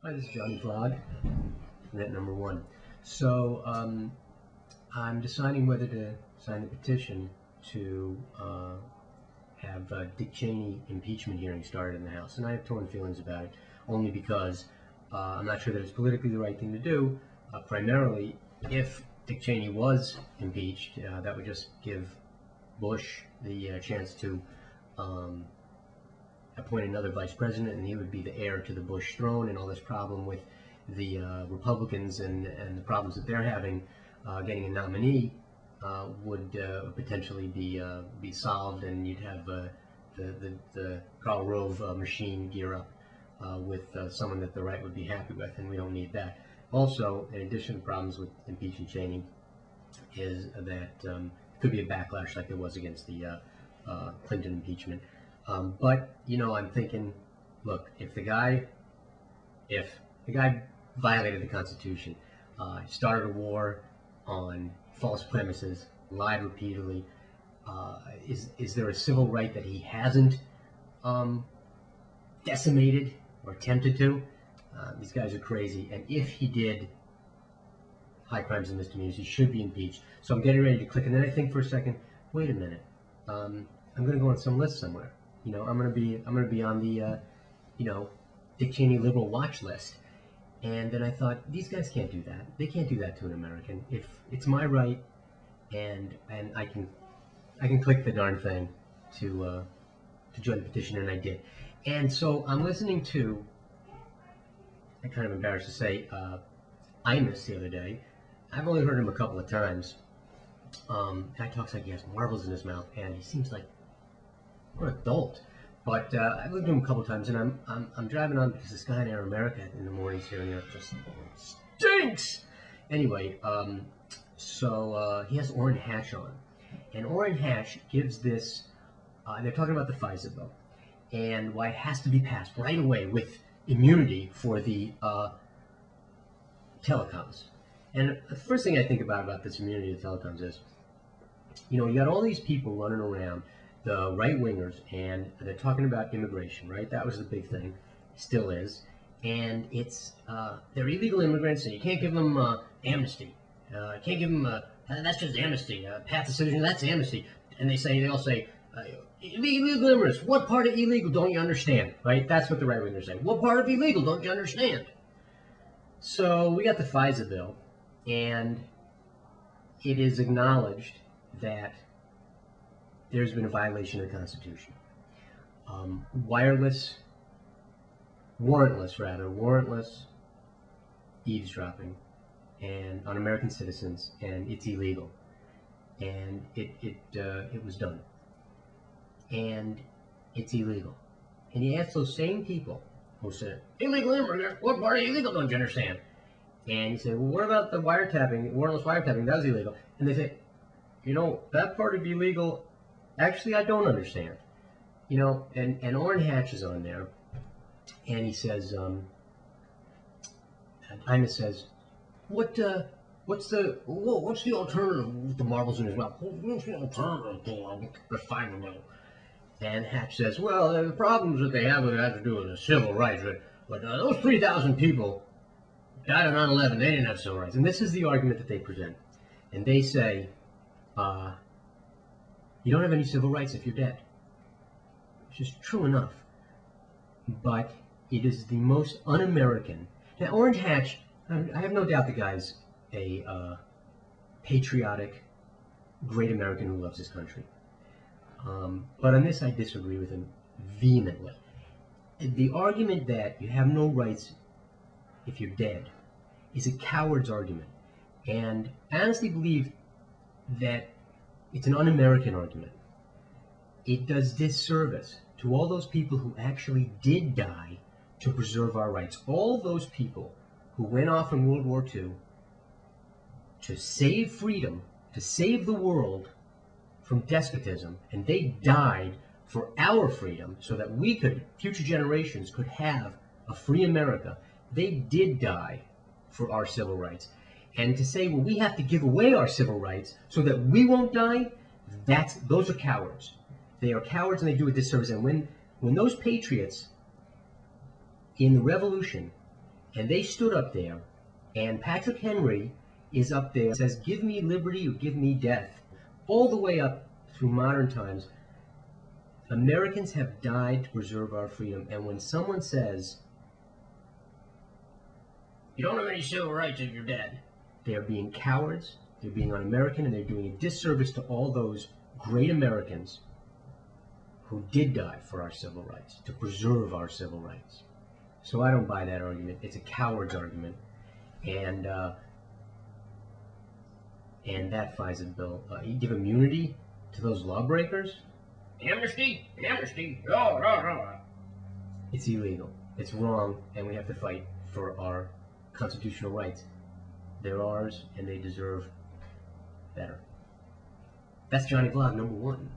Hi, this is JohnnyVlog Rant number 1. So, I'm deciding whether to sign the petition to have Dick Cheney impeachment hearing started in the House. And I have torn feelings about it, only because I'm not sure that it's politically the right thing to do. Primarily, if Dick Cheney was impeached, that would just give Bush the chance to appoint another vice president, and he would be the heir to the Bush throne, and all this problem with the Republicans and the problems that they're having getting a nominee would potentially be solved, and you'd have the Karl Rove machine gear up with someone that the right would be happy with, and we don't need that. Also, in addition to problems with impeaching Cheney, is that it could be a backlash like there was against the Clinton impeachment. But, you know, I'm thinking, look, if the guy violated the Constitution, started a war on false premises, lied repeatedly, is there a civil right that he hasn't decimated or attempted to? These guys are crazy, and if he did high crimes and misdemeanors, he should be impeached. So I'm getting ready to click, and then I think for a second, wait a minute, I'm going to go on some list somewhere. You know, I'm going to be on the, you know, Dick Cheney liberal watch list. And then I thought, these guys can't do that. They can't do that to an American. If it's my right, and I can click the darn thing to join the petition, and I did. And so I'm listening to, I'm kind of embarrassed to say, Imus the other day. I've only heard him a couple of times. Guy talks like he has marbles in his mouth, and he seems like an adult. But I've listened to him a couple of times, and I'm driving on because this guy in Air America in the mornings here in Europe just stinks. Anyway, so he has Orrin Hatch on, and Orrin Hatch gives this. They're talking about the FISA bill and why it has to be passed right away with immunity for the telecoms. And the first thing I think about this immunity of telecoms is, you know, you got all these people running around, the right-wingers, and they're talking about immigration, right? That was the big thing, still is. And it's, they're illegal immigrants, and you can't give them amnesty. Can't give them, that's just amnesty. Path to citizenship, that's amnesty. And they all say, illegal immigrants, what part of illegal don't you understand, right? That's what the right-wingers say. What part of illegal don't you understand? So we got the FISA bill, and it is acknowledged that there's been a violation of the Constitution. Warrantless eavesdropping and on American citizens, and it's illegal. And it was done. And it's illegal. And you ask those same people who said, illegal immigrant, what part of illegal don't you understand? And you say, well, what about the wiretapping, warrantless wiretapping, that was illegal. And they say, you know, that part of illegal, actually, I don't understand. You know, and Orrin Hatch is on there, and he says, Imus says, what's the alternative with the marbles in his mouth? What's the alternative to the FISA bill? And Hatch says, well, the problems that they have to do with the civil rights, but those 3,000 people died on 9/11, they didn't have civil rights. And this is the argument that they present. And they say, you don't have any civil rights if you're dead. Which is true enough. But it is the most un-American. Now, Orrin Hatch, I have no doubt the guy's a patriotic, great American who loves his country. But on this, I disagree with him vehemently. The argument that you have no rights if you're dead is a coward's argument. And I honestly believe that it's an un-American argument. It does disservice to all those people who actually did die to preserve our rights. All those people who went off in World War II to save freedom, to save the world from despotism, and they died for our freedom so that we could, future generations could have a free America. They did die for our civil rights. And to say, well, we have to give away our civil rights so that we won't die, those are cowards. They are cowards, and they do a disservice. And when those patriots in the revolution And they stood up there, and Patrick Henry is up there, says, give me liberty or give me death. All the way up through modern times, Americans have died to preserve our freedom. And when someone says, you don't have any civil rights if you're dead, they're being cowards, they're being un-American, and they're doing a disservice to all those great Americans who did die for our civil rights, to preserve our civil rights. So I don't buy that argument. It's a coward's argument. And that FISA bill, you give immunity to those lawbreakers? Amnesty? Amnesty? No, no, no. It's illegal. It's wrong, and we have to fight for our constitutional rights. They're ours, and they deserve better. That's JohnnyVlog #1.